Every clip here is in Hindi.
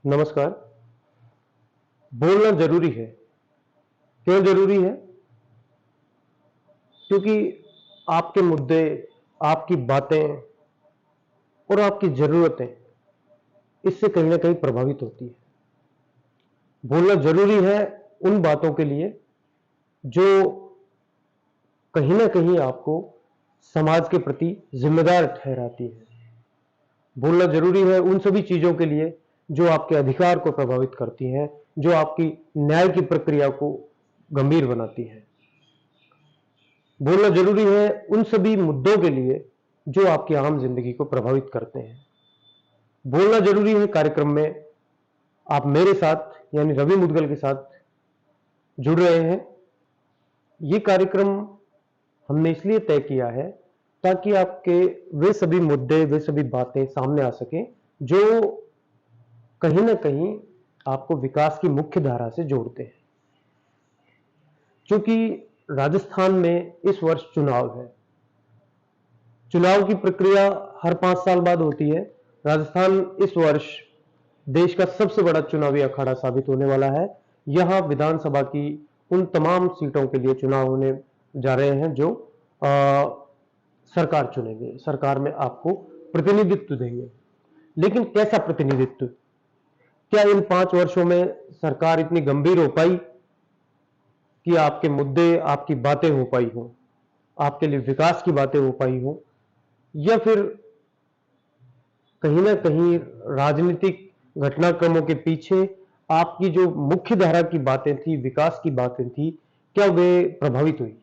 नमस्कार। बोलना जरूरी है। क्यों जरूरी है? क्योंकि आपके मुद्दे, आपकी बातें और आपकी जरूरतें इससे कहीं ना कहीं प्रभावित होती है। बोलना जरूरी है उन बातों के लिए जो कहीं ना कहीं आपको समाज के प्रति जिम्मेदार ठहराती है। बोलना जरूरी है उन सभी चीजों के लिए जो आपके अधिकार को प्रभावित करती हैं, जो आपकी न्याय की प्रक्रिया को गंभीर बनाती है। बोलना जरूरी है उन सभी मुद्दों के लिए जो आपकी आम जिंदगी को प्रभावित करते हैं। बोलना जरूरी है कार्यक्रम में आप मेरे साथ यानी रवि मुदगल के साथ जुड़ रहे हैं। ये कार्यक्रम हमने इसलिए तय किया है ताकि आपके वे सभी मुद्दे, वे सभी बातें सामने आ सकें जो कहीं ना कहीं आपको विकास की मुख्य धारा से जोड़ते हैं। क्योंकि राजस्थान में इस वर्ष चुनाव है। चुनाव की प्रक्रिया हर 5 साल बाद होती है। राजस्थान इस वर्ष देश का सबसे बड़ा चुनावी अखाड़ा साबित होने वाला है। यहां विधानसभा की उन तमाम सीटों के लिए चुनाव होने जा रहे हैं जो सरकार चुनेंगे, सरकार में आपको प्रतिनिधित्व देंगे। लेकिन कैसा प्रतिनिधित्व? क्या इन 5 वर्षों में सरकार इतनी गंभीर हो पाई कि आपके मुद्दे, आपकी बातें हो पाई हो, आपके लिए विकास की बातें हो पाई हो, या फिर कहीं ना कहीं राजनीतिक घटनाक्रमों के पीछे आपकी जो मुख्य धारा की बातें थी, विकास की बातें थी, क्या वे प्रभावित हुई?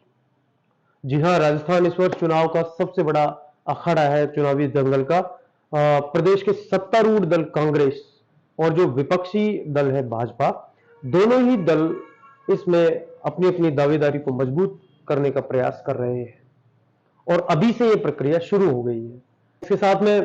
जी हां, राजस्थान इस वर्ष चुनाव का सबसे बड़ा अखाड़ा है, चुनावी दंगल का। प्रदेश के सत्तारूढ़ दल कांग्रेस और जो विपक्षी दल है भाजपा, दोनों ही दल इसमें अपनी अपनी दावेदारी को मजबूत करने का प्रयास कर रहे हैं और अभी से ये प्रक्रिया शुरू हो गई है। इसके साथ में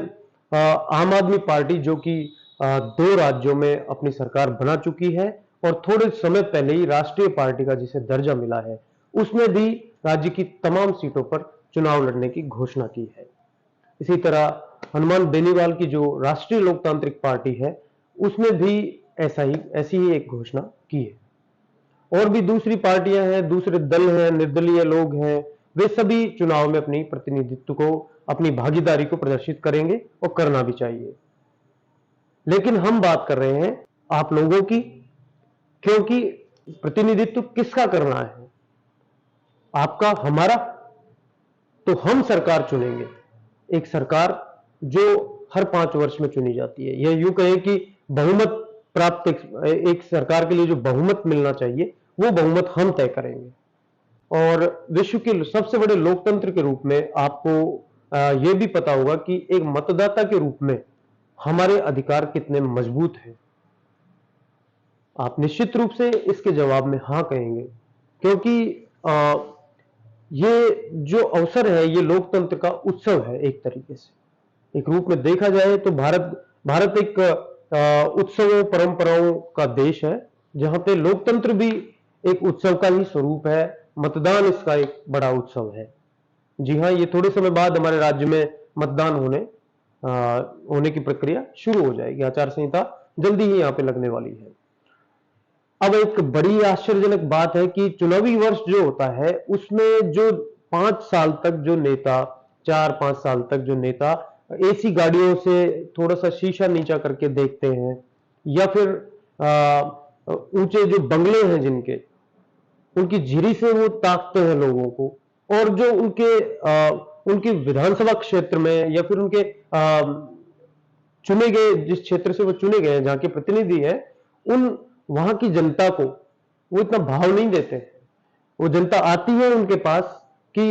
आम आदमी पार्टी जो कि 2 राज्यों में अपनी सरकार बना चुकी है और थोड़े समय पहले ही राष्ट्रीय पार्टी का जिसे दर्जा मिला है, उसने भी राज्य की तमाम सीटों पर चुनाव लड़ने की घोषणा की है। इसी तरह हनुमान बेनीवाल की जो राष्ट्रीय लोकतांत्रिक पार्टी है, उसने भी ऐसी ही एक घोषणा की है। और भी दूसरी पार्टियां हैं, दूसरे दल हैं, निर्दलीय लोग हैं, वे सभी चुनाव में अपनी प्रतिनिधित्व को, अपनी भागीदारी को प्रदर्शित करेंगे और करना भी चाहिए। लेकिन हम बात कर रहे हैं आप लोगों की, क्योंकि प्रतिनिधित्व किसका करना है? आपका, हमारा? तो हम सरकार चुनेंगे, एक सरकार जो हर 5 वर्ष में चुनी जाती है। यह यूं कहें कि बहुमत प्राप्त एक सरकार के लिए जो बहुमत मिलना चाहिए, वो बहुमत हम तय करेंगे। और विश्व के सबसे बड़े लोकतंत्र के रूप में आपको यह भी पता होगा कि एक मतदाता के रूप में हमारे अधिकार कितने मजबूत हैं। आप निश्चित रूप से इसके जवाब में हां कहेंगे, क्योंकि ये जो अवसर है, ये लोकतंत्र का उत्सव है। एक तरीके से, एक रूप में देखा जाए तो भारत एक उत्सवों, परंपराओं का देश है, जहां पे लोकतंत्र भी एक उत्सव का ही स्वरूप है। मतदान इसका एक बड़ा उत्सव है। जी हां, ये थोड़े समय बाद हमारे राज्य में मतदान होने की प्रक्रिया शुरू हो जाएगी। आचार संहिता जल्दी ही यहां पे लगने वाली है। अब एक बड़ी आश्चर्यजनक बात है कि चुनावी वर्ष जो होता है, उसमें जो 5 साल तक जो नेता, 4-5 साल तक जो नेता एसी गाड़ियों से थोड़ा सा शीशा नीचा करके देखते हैं, या फिर ऊंचे जो बंगले हैं जिनके, उनकी झिरी से वो ताकते हैं लोगों को, और जो उनके विधानसभा क्षेत्र में या फिर उनके चुने गए, जिस क्षेत्र से वो चुने गए हैं, जहां के प्रतिनिधि हैं, वहां की जनता को वो इतना भाव नहीं देते। वो जनता आती है उनके पास कि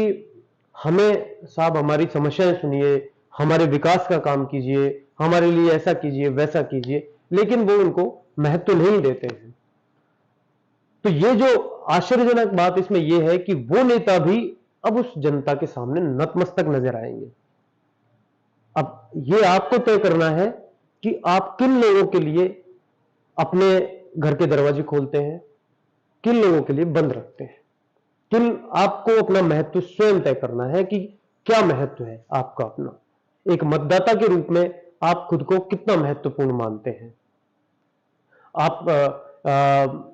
हमें साहब हमारी समस्याएं सुनिए, हमारे विकास का काम कीजिए, हमारे लिए ऐसा कीजिए, वैसा कीजिए, लेकिन वो उनको महत्व नहीं देते हैं। तो ये जो आश्चर्यजनक बात इसमें यह है कि वो नेता भी अब उस जनता के सामने नतमस्तक नजर आएंगे। अब ये आपको तय करना है कि आप किन लोगों के लिए अपने घर के दरवाजे खोलते हैं, किन लोगों के लिए बंद रखते हैं। आपको अपना महत्व स्वयं तय करना है कि क्या महत्व है आपका अपना। एक मतदाता के रूप में आप खुद को कितना महत्वपूर्ण मानते हैं। आप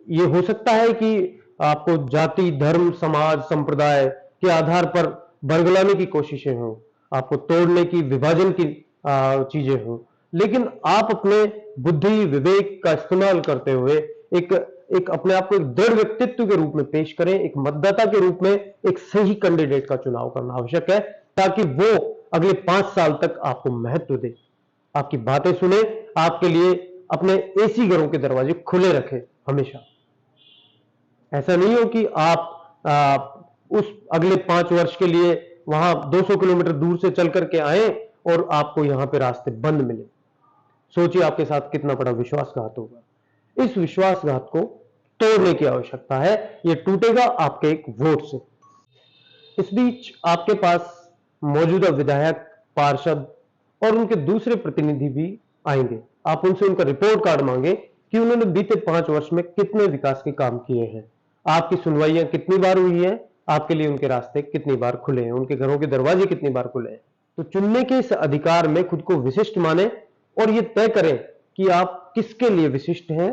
ये हो सकता है कि आपको जाति, धर्म, समाज, संप्रदाय के आधार पर बरगलाने की कोशिशें हों, आपको तोड़ने की, विभाजन की चीजें हों, लेकिन आप अपने बुद्धि, विवेक का इस्तेमाल करते हुए एक एक अपने आप को एक दृढ़ व्यक्तित्व के रूप में पेश करें, एक मतदाता के रूप में एक सही कैंडिडेट का चुनाव करना आवश्यक है, ताकि वो अगले 5 साल तक आपको महत्व दे, आपकी बातें सुने, आपके लिए अपने एसी घरों के दरवाजे खुले रखे हमेशा। ऐसा नहीं हो कि आप उस अगले 5 वर्ष के लिए वहां 200 किलोमीटर दूर से चल करके आए और आपको यहां पे रास्ते बंद मिले। सोचिए आपके साथ कितना बड़ा विश्वासघात होगा। इस विश्वासघात को तोड़ने की आवश्यकता है। यह टूटेगा आपके एक वोट से। इस बीच आपके पास मौजूदा विधायक, पार्षद और उनके दूसरे प्रतिनिधि भी आएंगे। आप उनसे उनका रिपोर्ट कार्ड मांगे कि उन्होंने बीते 5 वर्ष में कितने विकास के काम किए हैं, आपकी सुनवाइयां कितनी बार हुई हैं, आपके लिए उनके रास्ते कितनी बार खुले हैं, उनके घरों के दरवाजे कितनी बार खुले हैं। तो चुनने के इस अधिकार में खुद को विशिष्ट माने और यह तय करें कि आप किसके लिए विशिष्ट हैं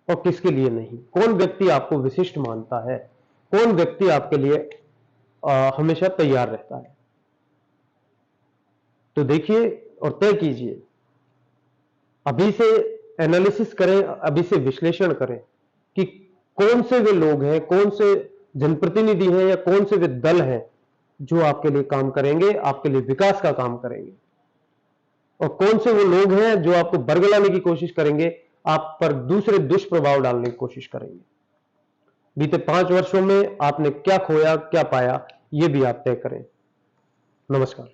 और किसके लिए नहीं। कौन व्यक्ति आपको विशिष्ट मानता है, कौन व्यक्ति आपके लिए हमेशा तैयार रहता है। तो देखिए और तय कीजिए, अभी से एनालिसिस करें, अभी से विश्लेषण करें कि कौन से वे लोग हैं, कौन से जनप्रतिनिधि हैं या कौन से वे दल हैं जो आपके लिए काम करेंगे, आपके लिए विकास का काम करेंगे, और कौन से वो लोग हैं जो आपको बरगलाने की कोशिश करेंगे, आप पर दूसरे दुष्प्रभाव डालने की कोशिश करेंगे। बीते 5 वर्षों में आपने क्या खोया, क्या पाया, यह भी आप तय करें। नमस्कार।